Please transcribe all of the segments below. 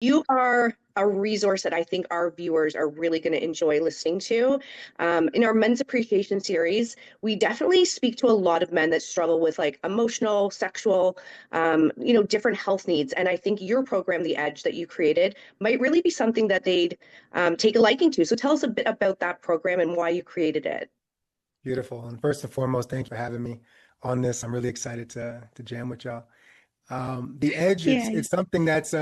You are a resource that I think our viewers are really going to enjoy listening to. In our men's appreciation series, we definitely speak to a lot of men that struggle with like emotional, sexual, different health needs. And I think your program, The Edge, that you created, might really be something that they'd take a liking to. So tell us a bit about that program and why you created it. Beautiful. And first and foremost, thanks for having me on this. I'm really excited to jam with y'all. The Edge, Yeah. it's something that's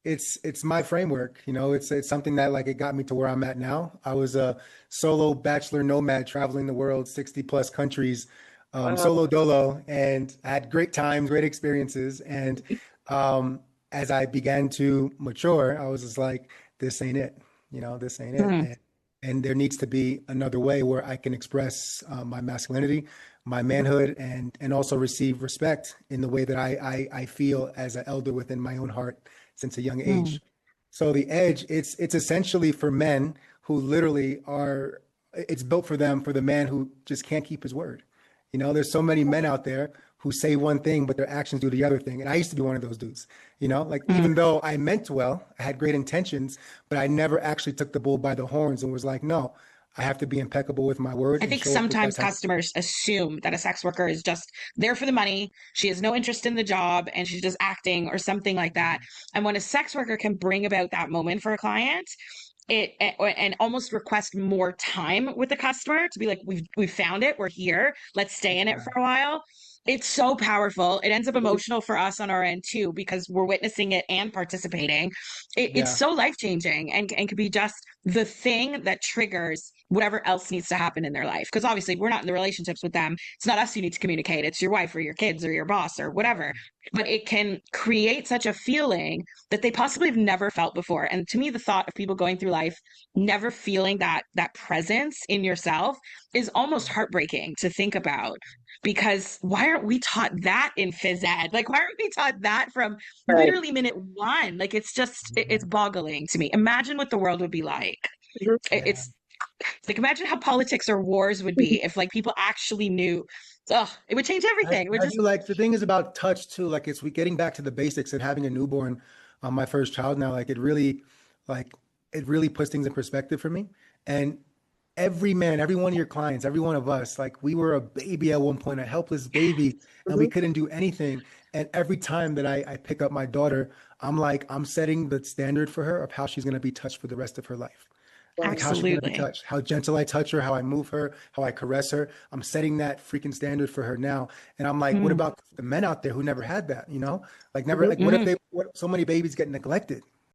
it's my framework. It's something that like it got me to where I'm at now. I was a solo bachelor nomad traveling the world, 60 plus countries, Wow. solo dolo, and I had great times, great experiences. And as I began to mature, I was just like, this ain't it. This ain't it. Mm, And there needs to be another way where I can express my masculinity, my manhood, and also receive respect in the way that I feel as an elder within my own heart since a young mm, age. So the Edge, it's essentially for men who literally are, it's built for them, for the man who just can't keep his word. There's so many men out there who say one thing, but their actions do the other thing. And I used to be one of those dudes, like mm. even though I meant well, I had great intentions, but I never actually took the bull by the horns and was like, no, I have to be impeccable with my word I and think show up with that sometimes type of. customers assume that a sex worker is just there for the money. She has no interest in the job and she's just acting or something like that. And when a sex worker can bring about that moment for a client, and almost request more time with the customer to be like, we've found it, we're here, let's stay in it for a while. It's so powerful. It ends up emotional for us on our end too, because we're witnessing it and participating. It's Yeah. so life changing and could be just the thing that triggers whatever else needs to happen in their life. Because obviously, we're not in the relationships with them. It's not us you need to communicate. It's your wife or your kids or your boss or whatever. But it can create such a feeling that they possibly have never felt before. And to me, the thought of people going through life never feeling that presence in yourself is almost heartbreaking to think about. Because why aren't we taught that in phys ed? Like, why aren't we taught that from Right. literally minute one? Like, it's just, it's boggling to me. Imagine what the world would be like. Yeah. It's like, imagine how politics or wars would be if like people actually knew. Oh, it would change everything. It would Have just, you like the thing is about touch too? Like it's we getting back to the basics and having a newborn, my first child now. Like it really puts things in perspective for me. And every man, every one of your clients, every one of us, like we were a baby at one point, a helpless baby, and we Mhm. couldn't do anything. And every time that I pick up my daughter, I'm like, I'm setting the standard for her of how she's going to be touched for the rest of her life. Like Wow. how she's gonna be absolutely. touched, how gentle I touch her, how I move her, how I caress her. I'm setting that freaking standard for her now. And I'm like, what Mm, about the men out there who never had that? Like never, Mhm. like what if mm, they, what so many babies get neglected?